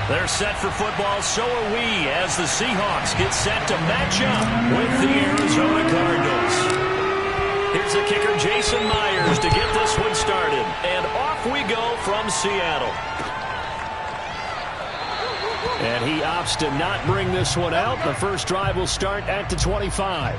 They're set for football, so are we, as the Seahawks get set to match up with the Arizona Cardinals. Here's the kicker, Jason Myers, to get this one started. And off we go from Seattle. And he opts to not bring this one out. The first drive will start at the 25.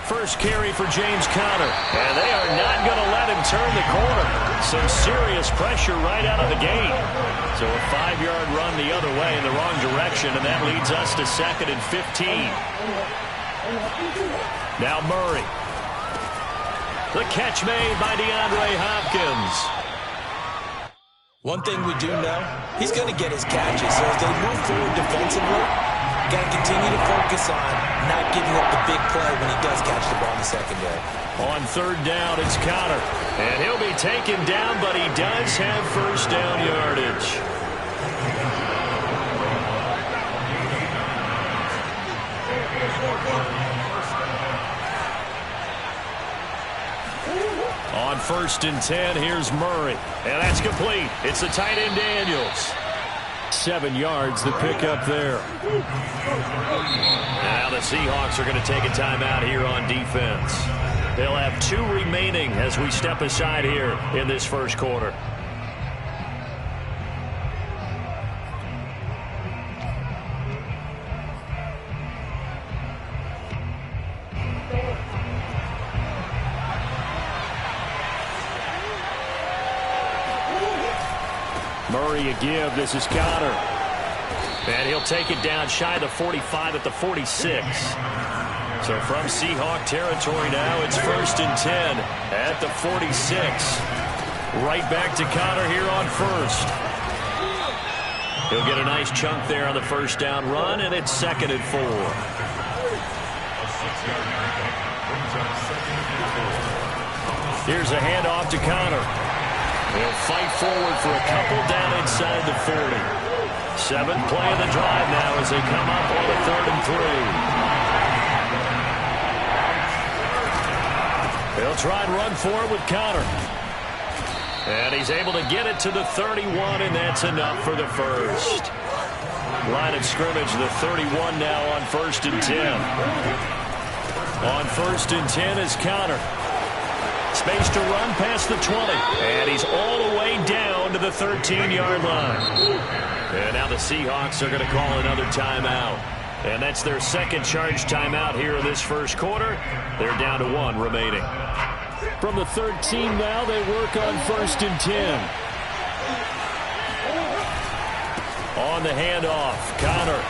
First carry for James Conner. And they are not going to let him turn the corner. Some serious pressure right out of the gate. So a 5-yard run the other way in the wrong direction, and that leads us to 2nd and 15. Now Murray. The catch made by DeAndre Hopkins. One thing we do know, he's going to get his catches. So as they move forward defensively, got to continue to focus on not giving up the big play when he does catch the ball in the secondary. On 3rd down, it's Conner. And he'll be taken down, but he does have first down yardage. On 1st and 10, here's Murray. And that's complete. It's the tight end Daniels. 7 yards, the pickup there. Now the Seahawks are going to take a timeout here on defense. They'll have 2 remaining as we step aside here in this first quarter. Murray a give. This is Conner. And he'll take it down shy of the 45 at the 46. So from Seahawk territory now, it's 1st and 10 at the 46. Right back to Conner here on 1st. He'll get a nice chunk there on the first down run, and it's 2nd and 4. Here's a handoff to Conner. He'll fight forward for a couple down inside the 40. 7th play of the drive now as they come up on a 3rd and 3. They'll try and run forward with Conner. And he's able to get it to the 31, and that's enough for the first. Line of scrimmage, the 31 now on 1st and 10. On 1st and 10 is Conner. Space to run past the 20. And he's all the way down to the 13-yard line. And now the Seahawks are going to call another timeout. And that's their 2nd charge timeout here in this first quarter. They're down to 1 remaining. From the 13 now, they work on 1st and 10. On the handoff, Conner.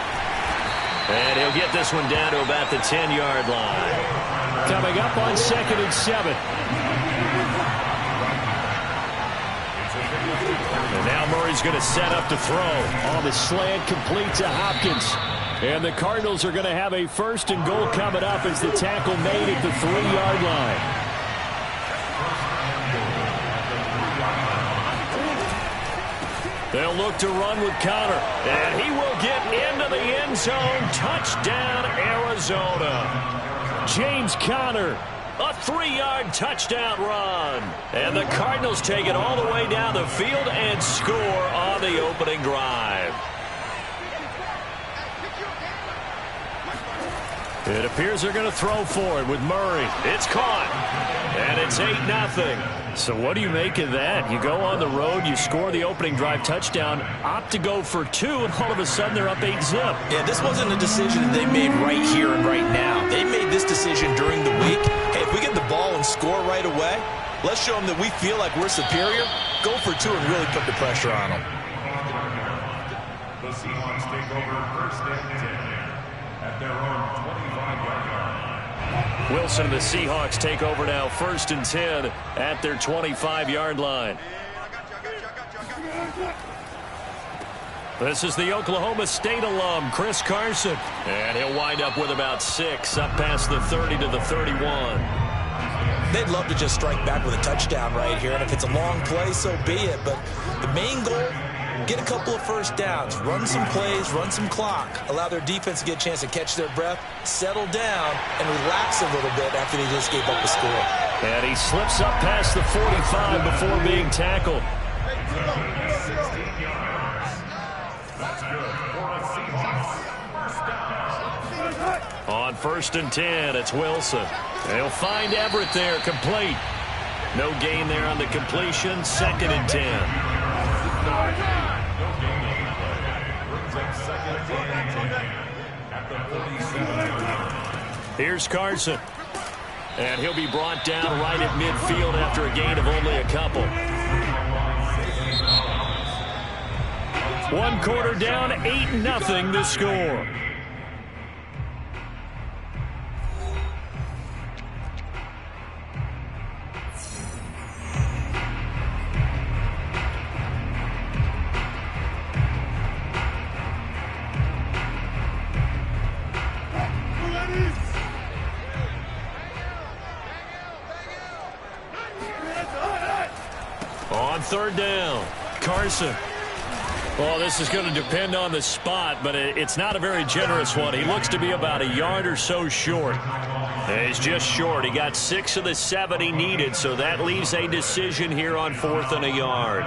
And he'll get this one down to about the 10-yard line. Coming up on 2nd and 7. And now Murray's going to set up to throw. On the slant, complete to Hopkins. And the Cardinals are going to have a 1st and goal coming up as the tackle made at the 3-yard line. They'll look to run with Conner. And he will get into the end zone. Touchdown, Arizona. James Conner, a 3-yard touchdown run. And the Cardinals take it all the way down the field and score on the opening drive. It appears they're going to throw for it with Murray. It's caught. And it's 8-0. So what do you make of that? You go on the road, you score the opening drive touchdown, opt to go for 2, and all of a sudden they're up 8-zip. Yeah, this wasn't a decision that they made right here and right now. They made this decision during the week. Hey, if we get the ball and score right away, let's show them that we feel like we're superior. Go for 2 and really put the pressure on them. The Seahawks take over 1st and 10 at their own 25-yard line. Wilson and the Seahawks take over now 1st and 10 at their 25-yard line. This is the Oklahoma State alum, Chris Carson. And he'll wind up with about 6 up past the 30 to the 31. They'd love to just strike back with a touchdown right here. And if it's a long play, so be it. But the main goal, get a couple of first downs, run some plays, run some clock, allow their defense to get a chance to catch their breath, settle down, and relax a little bit after they just gave up a score. And he slips up past the 45 before being tackled. 16 yards. That's good for a Seahawks first down. On 1st and 10, it's Wilson. They'll find Everett there, complete. No gain there on the completion, 2nd and 10. No gain on the play. Brings up 2nd and 10 at the 47-yard line. Here's Carson. And he'll be brought down right at midfield after a gain of only a couple. 1 quarter down, 8-0 the score. On 3rd down, Carson. Well, this is going to depend on the spot, but it's not a very generous one. He looks to be about a yard or so short. And he's just short. He got 6 of the 7 he needed, so that leaves a decision here on 4th and a yard.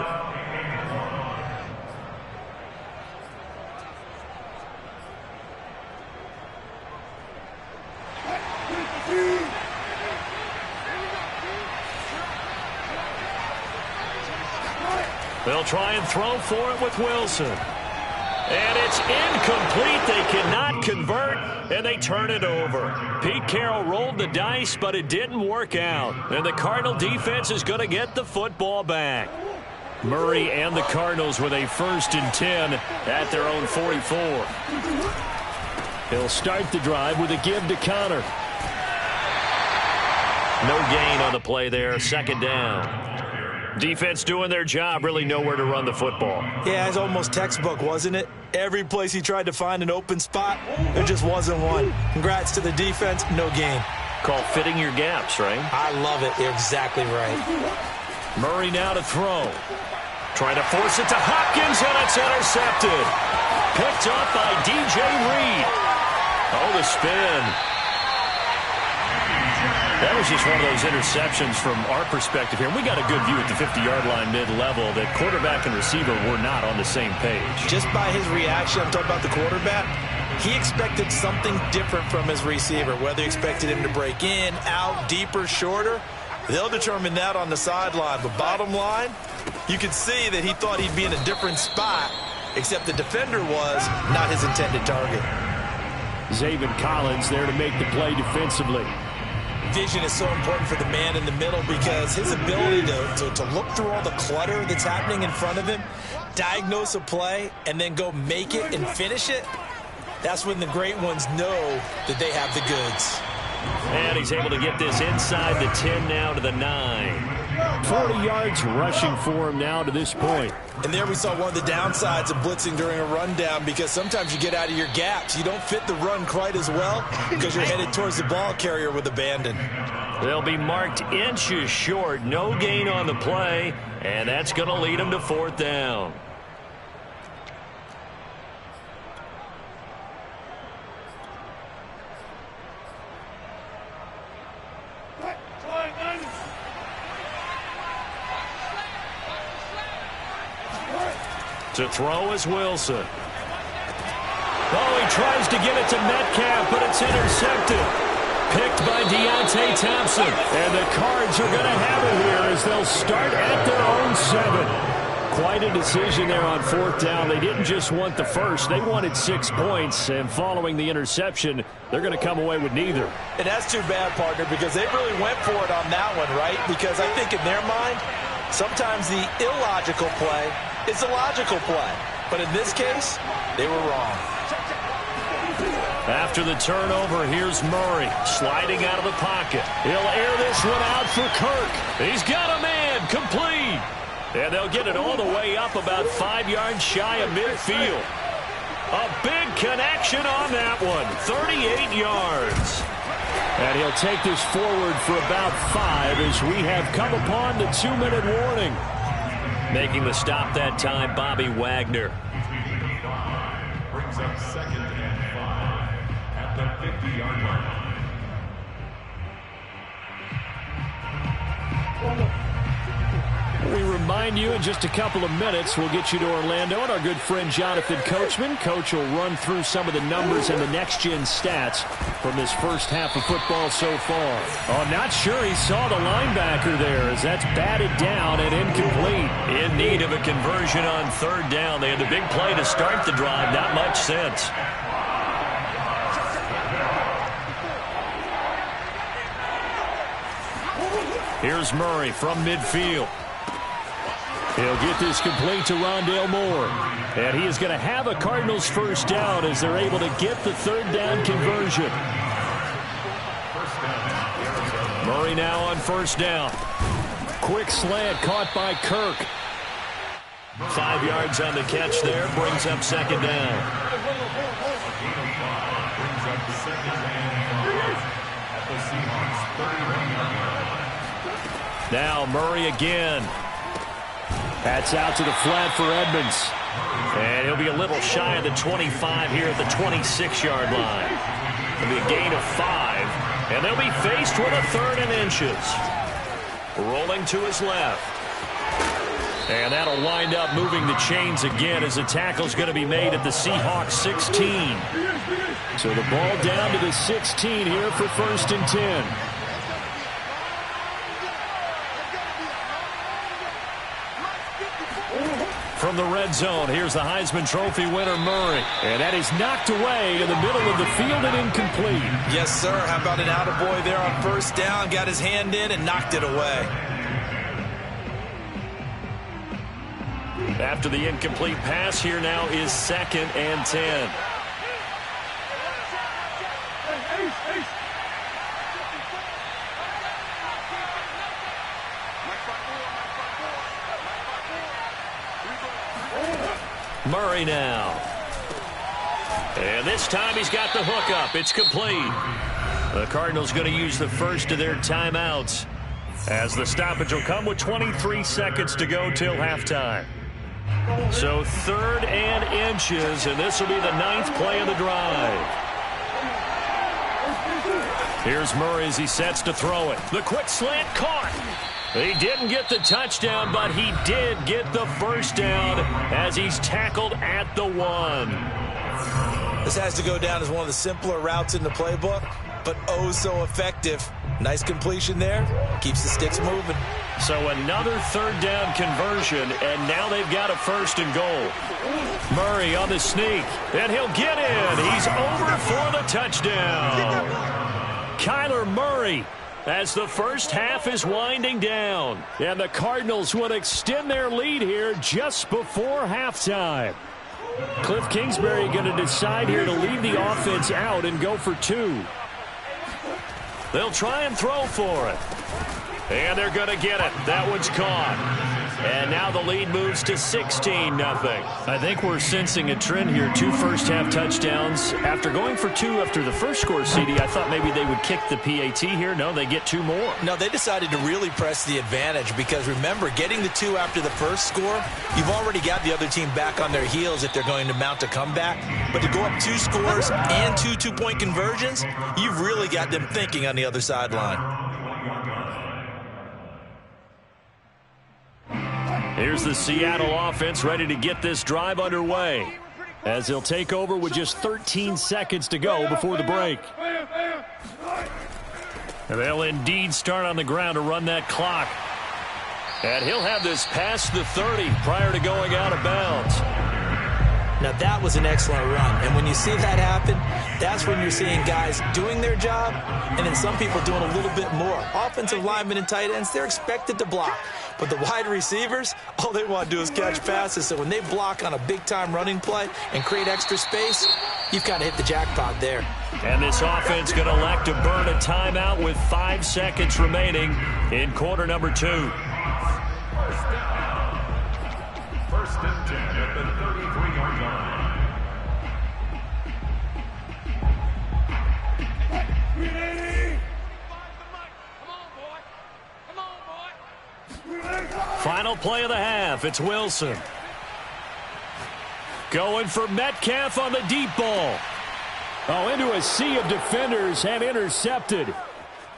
They'll try and throw for it with Wilson. And it's incomplete. They cannot convert, and they turn it over. Pete Carroll rolled the dice, but it didn't work out. And the Cardinal defense is going to get the football back. Murray and the Cardinals with a 1st and 10 at their own 44. He'll start the drive with a give to Connor. No gain on the play there, 2nd down. Defense doing their job, really nowhere to run the football. Yeah, it's almost textbook, wasn't it? Every place he tried to find an open spot, there just wasn't one. Congrats to the defense, no gain. Called fitting your gaps, right? I love it. You're exactly right. Murray now to throw. Trying to force it to Hopkins, and it's intercepted. Picked up by DJ Reed. Oh, the spin. That was just one of those interceptions from our perspective here. We got a good view at the 50-yard line mid-level that quarterback and receiver were not on the same page. Just by his reaction, I'm talking about the quarterback, he expected something different from his receiver, whether he expected him to break in, out, deeper, shorter. They'll determine that on the sideline. But bottom line, you could see that he thought he'd be in a different spot, except the defender was not his intended target. Zaven Collins there to make the play defensively. Vision is so important for the man in the middle because his ability to look through all the clutter that's happening in front of him, diagnose a play, and then go make it and finish it, that's when the great ones know that they have the goods. And he's able to get this inside the 10 now to the 9. 40 yards rushing for him now to this point. And there we saw one of the downsides of blitzing during a rundown because sometimes you get out of your gaps. You don't fit the run quite as well because you're headed towards the ball carrier with abandon. They'll be marked inches short. No gain on the play, and that's going to lead them to 4th down. To throw is Wilson. Oh, he tries to get it to Metcalf, but it's intercepted. Picked by Deontay Thompson. And the Cards are going to have it here as they'll start at their own 7. Quite a decision there on 4th down. They didn't just want the first. They wanted 6 points. And following the interception, they're going to come away with neither. And that's too bad, partner, because they really went for it on that one, right? Because I think in their mind, sometimes the illogical play is a logical play. But in this case, they were wrong. After the turnover, here's Murray sliding out of the pocket. He'll air this one out for Kirk. He's got a man, complete. And they'll get it all the way up about 5 yards shy of midfield. A big connection on that one, 38 yards. And he'll take this forward for about 5 as we have come upon the 2-minute warning. Making the stop that time, Bobby Wagner. Brings up 2nd and 5 at the 50-yard line. We remind you in just a couple of minutes, we'll get you to Orlando and our good friend Jonathan Coachman. Coach will run through some of the numbers and the next-gen stats from this first half of football so far. Oh, not sure he saw the linebacker there as that's batted down and incomplete. In need of a conversion on 3rd down. They had the big play to start the drive. Not much sense. Here's Murray from midfield. He'll get this complete to Rondale Moore. And he is going to have a Cardinals first down as they're able to get the 3rd down conversion. Murray now on 1st down. Quick slant caught by Kirk. 5 yards on the catch there. Brings up 2nd down. Now Murray again. That's out to the flat for Edmonds. And he'll be a little shy of the 25 here at the 26-yard line. It'll be a gain of 5. And they'll be faced with a 3rd and inches. Rolling to his left. And that'll wind up moving the chains again as the tackle's going to be made at the Seahawks 16. So the ball down to the 16 here for 1st and 10. From the red zone, here's the Heisman Trophy winner, Murray. And that is knocked away in the middle of the field and incomplete. Yes, sir. How about an attaboy there on 1st down? Got his hand in and knocked it away. After the incomplete pass, here now is 2nd and 10. Murray now. And this time he's got the hook up. It's complete. The Cardinals going to use the first of their timeouts as the stoppage will come with 23 seconds to go till halftime. So 3rd and inches, and this will be the 9th play of the drive. Here's Murray as he sets to throw it. The quick slant caught. He didn't get the touchdown, but he did get the first down as he's tackled at the 1. This has to go down as one of the simpler routes in the playbook, but oh so effective. Nice completion there. Keeps the sticks moving. So another 3rd down conversion, and now they've got a 1st and goal. Murray on the sneak, and he'll get in. He's over for the touchdown. Kyler Murray, as the first half is winding down. And the Cardinals would extend their lead here just before halftime. Cliff Kingsbury going to decide here to leave the offense out and go for 2. They'll try and throw for it. And they're going to get it. That one's caught. And now the lead moves to 16-0. I think we're sensing a trend here. 2 first-half touchdowns. After going for 2 after the first score, CD, I thought maybe they would kick the PAT here. No, they get 2 more. No, they decided to really press the advantage because, remember, getting the 2 after the first score, you've already got the other team back on their heels if they're going to mount a comeback. But to go up 2 scores and 2 two-point conversions, you've really got them thinking on the other sideline. Here's the Seattle offense ready to get this drive underway as they'll take over with just 13 seconds to go before the break. And they'll indeed start on the ground to run that clock. And he'll have this past the 30 prior to going out of bounds. Now that was an excellent run, and when you see that happen, that's when you're seeing guys doing their job and then some people doing a little bit more. Offensive linemen and tight ends, they're expected to block. But the wide receivers, all they want to do is catch passes. So when they block on a big-time running play and create extra space, you've kind of hit the jackpot there. And this offense going to elect to burn a timeout with 5 seconds remaining in quarter number 2. First and 10 at the 33-yard line. Final play of the half. It's Wilson. Going for Metcalf on the deep ball. Oh, into a sea of defenders and intercepted.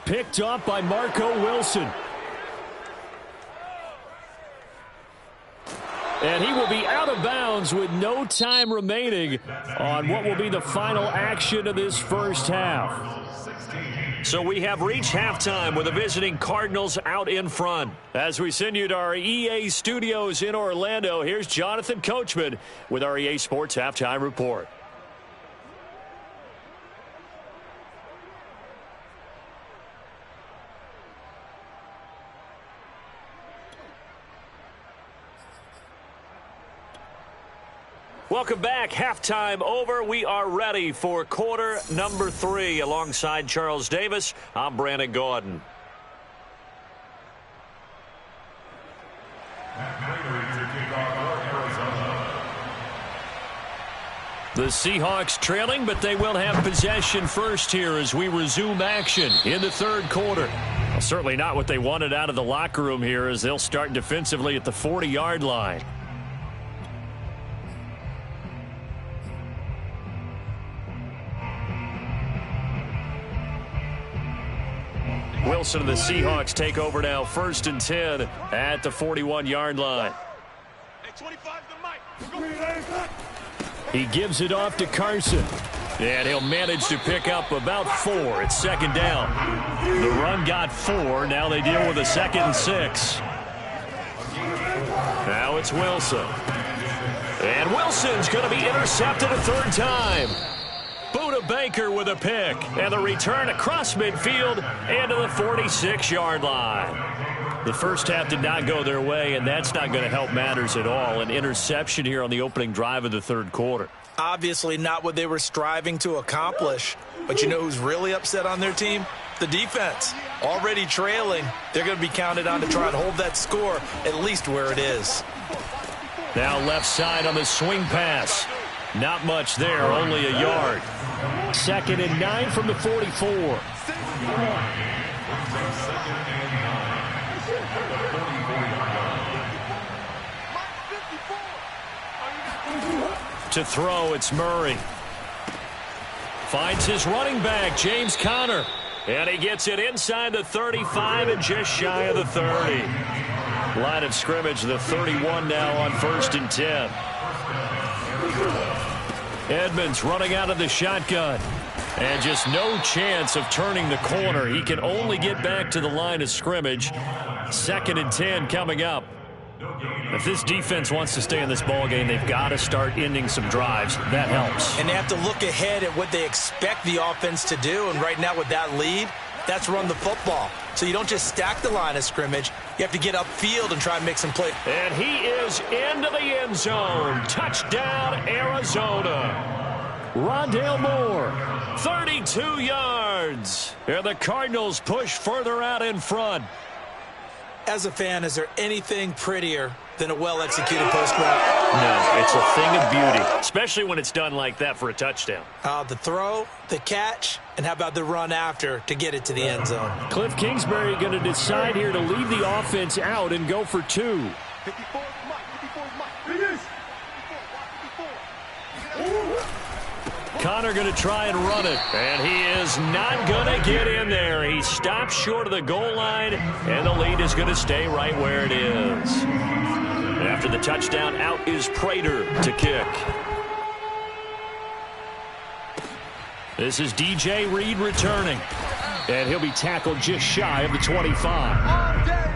Picked off by Marco Wilson. And he will be out of bounds with no time remaining on what will be the final action of this first half. So we have reached halftime with the visiting Cardinals out in front. As we send you to our EA studios in Orlando, here's Jonathan Coachman with our EA Sports Halftime Report. Welcome back. Halftime over. We are ready for quarter number 3. Alongside Charles Davis, I'm Brandon Gordon. The Seahawks trailing, but they will have possession first here as we resume action in the third quarter. Well, certainly not what they wanted out of the locker room here as they'll start defensively at the 40-yard line. Wilson and the Seahawks take over now, 1st and 10 at the 41-yard line. He gives it off to Carson, and he'll manage to pick up about 4. It's 2nd down. The run got 4. Now they deal with a 2nd and 6. Now it's Wilson. And Wilson's going to be intercepted a 3rd time. Buda Baker with a pick, and the return across midfield into the 46-yard line. The first half did not go their way, and that's not going to help matters at all. An interception here on the opening drive of the third quarter. Obviously not what they were striving to accomplish. But you know who's really upset on their team? The defense. Already trailing. They're going to be counted on to try and hold that score at least where it is. Now left side on the swing pass. Not much there, only a yard. 2nd and 9 from the 44. To throw, it's Murray. Finds his running back, James Conner. And he gets it inside the 35 and just shy of the 30. Line of scrimmage, the 31 now on 1st and 10. Edmonds running out of the shotgun. And just no chance of turning the corner. He can only get back to the line of scrimmage. 2nd and 10 coming up. If this defense wants to stay in this ballgame, they've got to start ending some drives. That helps. And they have to look ahead at what they expect the offense to do. And right now with that lead, that's run the football. So you don't just stack the line of scrimmage. You have to get upfield and try and make some plays. And he is into the end zone. Touchdown, Arizona. Rondale Moore, 32 yards. And the Cardinals push further out in front. As a fan, is there anything prettier than a well-executed post route? No, it's a thing of beauty, especially when it's done like that for a touchdown. The throw, the catch, and how about the run after to get it to the end zone? Cliff Kingsbury going to decide here to leave the offense out and go for 2. Conner going to try and run it, and he is not going to get in there. He stops short of the goal line, and the lead is going to stay right where it is. After the touchdown, out is Prater to kick. This is DJ Reed returning, and he'll be tackled just shy of the 25.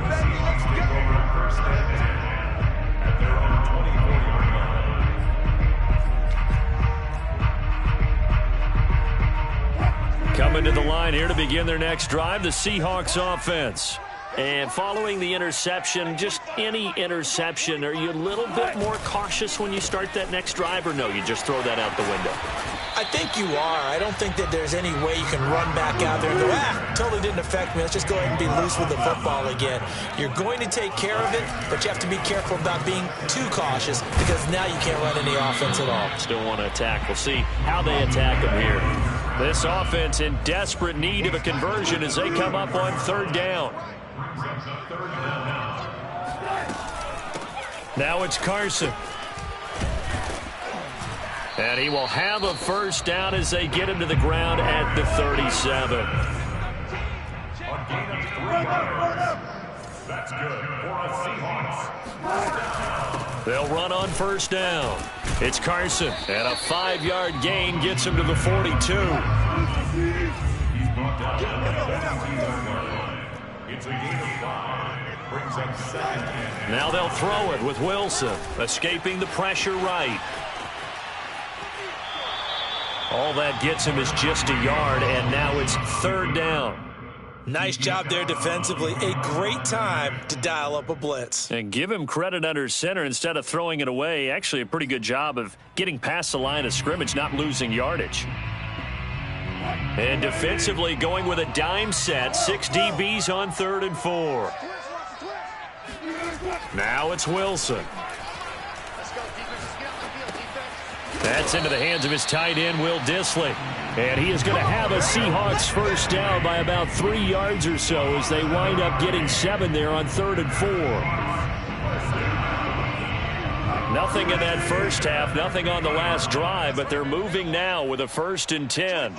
Coming to the line here to begin their next drive, the Seahawks offense. And following the interception, just any interception, are you a little bit more cautious when you start that next drive, or no, you just throw that out the window? I think you are. I don't think that there's any way you can run back out there and go, totally didn't affect me. Let's just go ahead and be loose with the football again. You're going to take care of it, but you have to be careful about being too cautious because now you can't run any offense at all. Still want to attack. We'll see how they attack them here. This offense in desperate need of a conversion as they come up on 3rd down. Now it's Carson. And he will have a first down as they get him to the ground at the 37. A gain of 3 yards. That's good for a Seahawks. They'll run on first down. It's Carson, and a 5-yard gain gets him to the 42. He's brought down at the 15-yard line. It's a gain of 5. Brings up 2nd and Now they'll throw it with Wilson, escaping the pressure right. All that gets him is just a yard, and now it's 3rd down. Nice job there defensively. A great time to dial up a blitz. And give him credit under center instead of throwing it away. Actually, a pretty good job of getting past the line of scrimmage, not losing yardage. And defensively going with a dime set. 6 DBs on 3rd and 4. Now it's Wilson. That's into the hands of his tight end, Will Dissly. And he is going to have a Seahawks first down by about 3 yards or so as they wind up getting 7 there on 3rd and 4. Nothing in that first half, nothing on the last drive, but they're moving now with a 1st and 10.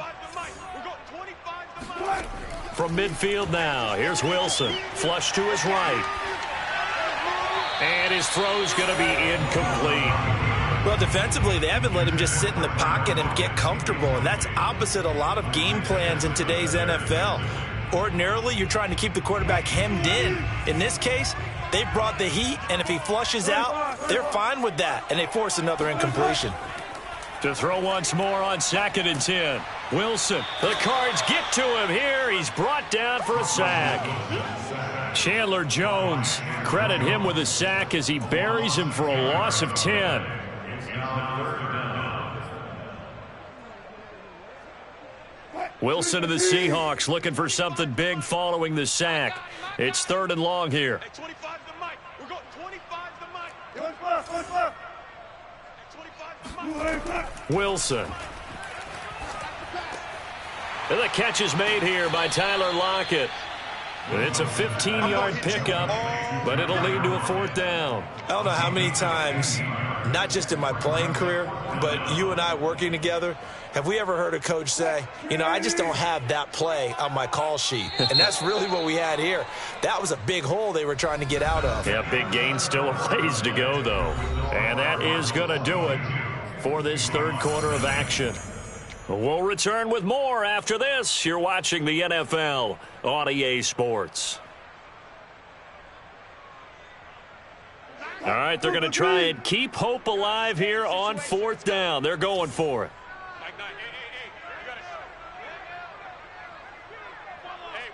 From midfield now, here's Wilson. Flush to his right. And his throw's going to be incomplete. Well, defensively, they haven't let him just sit in the pocket and get comfortable, and that's opposite a lot of game plans in today's NFL. Ordinarily, you're trying to keep the quarterback hemmed in. In this case, they brought the heat, and if he flushes out, they're fine with that, and they force another incompletion. To throw once more on 2nd and 10. Wilson, the Cards get to him here. He's brought down for a sack. Chandler Jones, credit him with a sack as he buries him for a loss of 10. Wilson to the Seahawks looking for something big following the sack. It's 3rd and long here. Hey, 25 the mic. We're going 25 the mic. 25 the mic. Wilson. And the catch is made here by Tyler Lockett. It's a 15-yard pickup, but it'll lead to a 4th down. I don't know how many times, not just in my playing career, but you and I working together, have we ever heard a coach say, you know, I just don't have that play on my call sheet. And that's really what we had here. That was a big hole they were trying to get out of. Yeah, big gain, still a ways to go, though. And that is going to do it for this 3rd quarter of action. We'll return with more after this. You're watching the NFL on EA Sports. All right, they're going to try and keep hope alive here on 4th down. They're going for it. We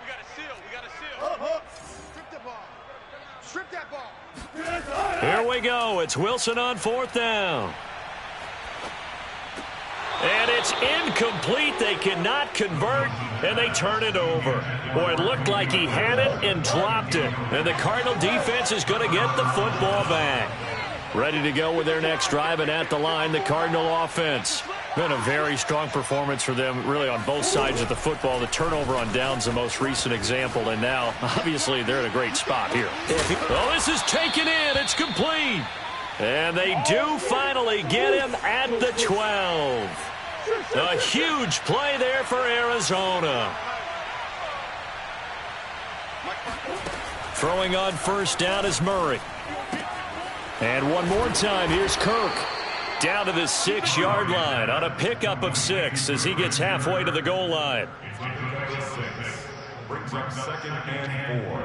got a seal. Strip the ball. Strip that ball. Here we go. It's Wilson on 4th down. And it's incomplete. They cannot convert, and they turn it over. Boy, it looked like he had it and dropped it. And the Cardinal defense is going to get the football back. Ready to go with their next drive, and at the line, the Cardinal offense. Been a very strong performance for them, really, on both sides of the football. The turnover on downs, the most recent example, and now, obviously, they're in a great spot here. Oh, this is taken in. It's complete. And they do finally get him at the 12. A huge play there for Arizona. Throwing on first down is Murray. And one more time, here's Kirk. Down to the 6-yard line on a pickup of 6 as he gets halfway to the goal line. Brings up 2nd and 4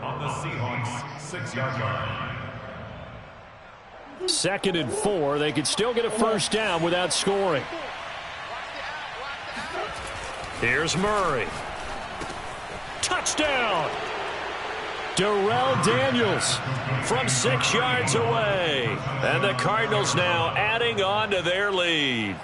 on the Seahawks 6-yard line. 2nd and 4. They could still get a first down without scoring. Here's Murray. Touchdown! Darrell Daniels from 6 yards away. And the Cardinals now adding on to their lead.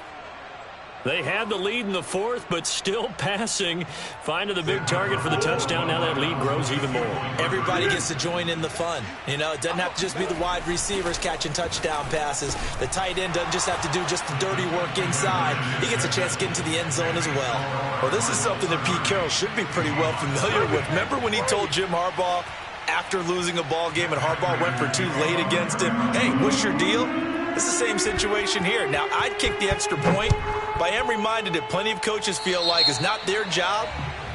They had the lead in the 4th, but still passing. Finding the big target for the touchdown. Now that lead grows even more. Everybody gets to join in the fun. You know, it doesn't have to just be the wide receivers catching touchdown passes. The tight end doesn't just have to do just the dirty work inside. He gets a chance to get into the end zone as well. Well, this is something that Pete Carroll should be pretty well familiar with. Remember when he told Jim Harbaugh, after losing a ball game and Harbaugh went for 2 late against him. Hey, what's your deal? It's the same situation here. Now, I'd kick the extra point, but I am reminded that plenty of coaches feel like it's not their job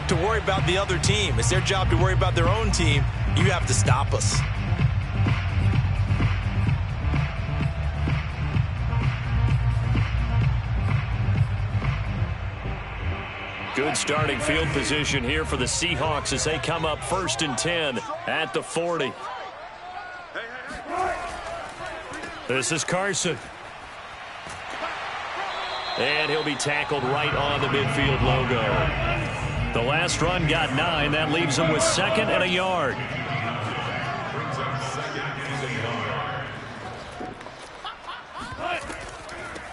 to worry about the other team. It's their job to worry about their own team. You have to stop us. Good starting field position here for the Seahawks as they come up 1st and 10 at the 40. This is Carson. And he'll be tackled right on the midfield logo. The last run got 9. That leaves him with 2nd and a yard.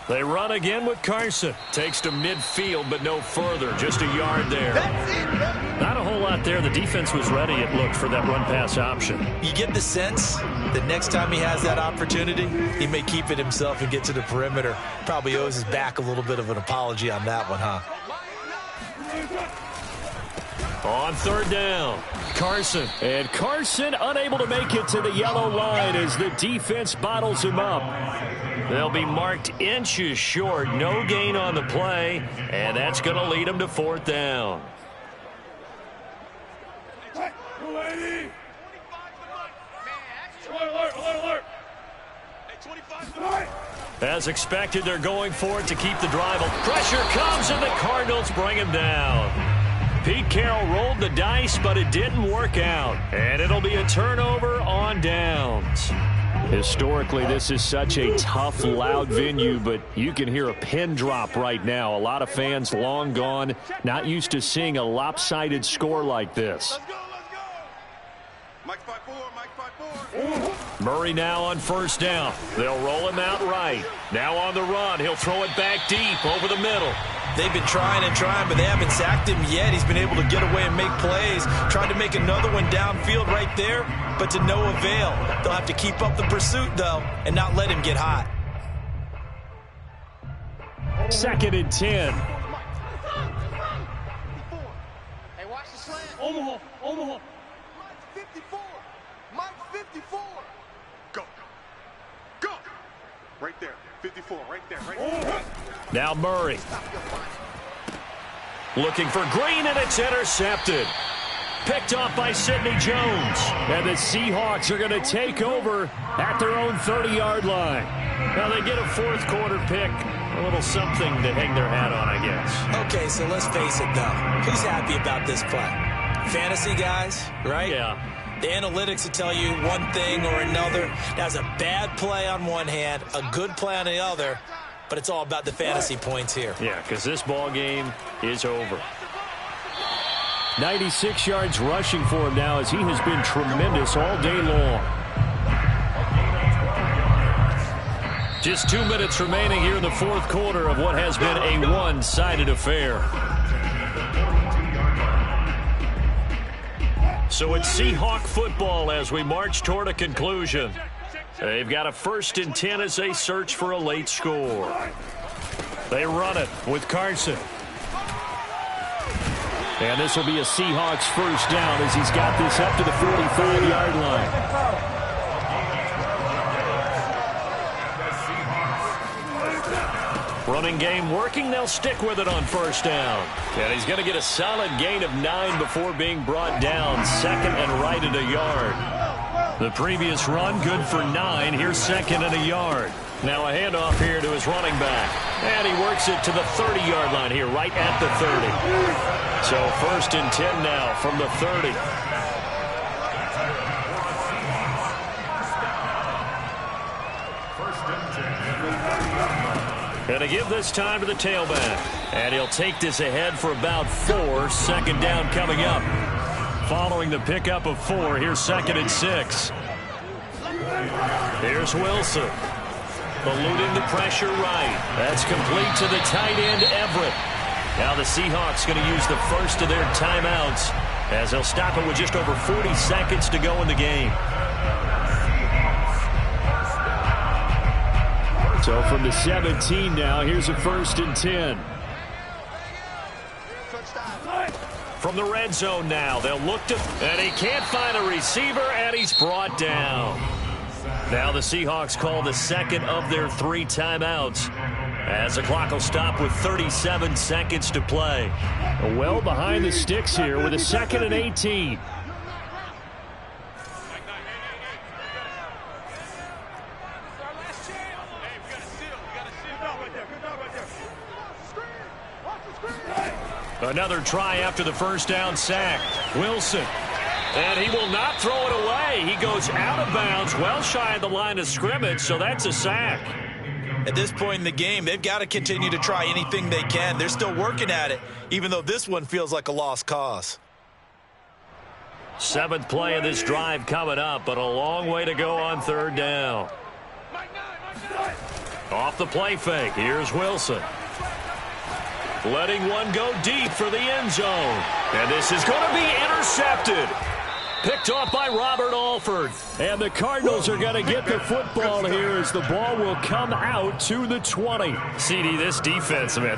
They run again with Carson. Takes to midfield, but no further. Just a yard there. Not a whole lot there. The defense was ready, it looked, for that run-pass option. You get the sense that next time he has that opportunity, he may keep it himself and get to the perimeter. Probably owes his back a little bit of an apology on that one, huh? On 3rd down, Carson. And Carson unable to make it to the yellow line as the defense bottles him up. They'll be marked inches short. No gain on the play, and that's going to lead them to 4th down. As expected, they're going for it to keep the drive. Pressure comes, and the Cardinals bring him down. Pete Carroll rolled the dice, but it didn't work out. And it'll be a turnover on downs. Historically, this is such a tough, loud venue, but you can hear a pin drop right now. A lot of fans long gone, not used to seeing a lopsided score like this. Let's go, let's go. Mike 5-4, Mike 5-4. Murray now on 1st down. They'll roll him out right. Now on the run. He'll throw it back deep over the middle. They've been trying and trying, but they haven't sacked him yet. He's been able to get away and make plays. Tried to make another one downfield right there, but to no avail. They'll have to keep up the pursuit, though, and not let him get hot. 2nd and 10. Hey, watch the slant. Omaha. Mike 54. Mike 54. Go. Go. Right there. 54. Right there. Right there. Now Murray. Looking for Green, and it's intercepted. Picked off by Sidney Jones. And the Seahawks are going to take over at their own 30-yard line. Now they get a 4th quarter pick. A little something to hang their hat on, I guess. Okay, so let's face it, though. Who's happy about this play? Fantasy guys, right? Yeah. The analytics will tell you one thing or another. That's a bad play on one hand, a good play on the other, but it's all about the fantasy points here. Yeah, because this ball game is over. 96 yards rushing for him now as he has been tremendous all day long. Just 2 minutes remaining here in the 4th quarter of what has been a one-sided affair. So it's Seahawk football as we march toward a conclusion. They've got a 1st and 10 as they search for a late score. They run it with Carson. And this will be a Seahawks 1st down as he's got this up to the 45-yard line. Running game working. They'll stick with it on 1st down. And he's going to get a solid gain of 9 before being brought down. 2nd and right at a yard. The previous run good for 9. Here's 2nd and a yard. Now a handoff here to his running back. And he works it to the 30-yard line here, right at the 30. So 1st and 10 now from the 30. Going to give this time to the tailback. And he'll take this ahead for about 4. 2nd down coming up. Following the pickup of 4, here's 2nd and 6. Here's Wilson. Eluding the pressure right. That's complete to the tight end, Everett. Now the Seahawks going to use the first of their timeouts as they'll stop it with just over 40 seconds to go in the game. So from the 17 now, here's a 1st and 10. From the red zone now, they'll look to, and he can't find a receiver, and he's brought down. Now the Seahawks call the second of their 3 timeouts, as the clock will stop with 37 seconds to play. Well behind the sticks here with a 2nd and 18. Another try after the first down sack. Wilson. And he will not throw it away. He goes out of bounds, well shy of the line of scrimmage, so that's a sack. At this point in the game, they've got to continue to try anything they can. They're still working at it, even though this one feels like a lost cause. 7th play of this drive coming up, but a long way to go on 3rd down. Off the play fake, here's Wilson. Letting one go deep for the end zone. And this is going to be intercepted. Picked off by Robert Alford. And the Cardinals are going to get the football here as the ball will come out to the 20. CD, this defense, man,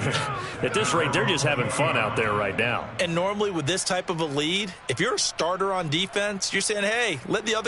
at this rate, they're just having fun out there right now. And normally with this type of a lead, if you're a starter on defense, you're saying, hey, let the other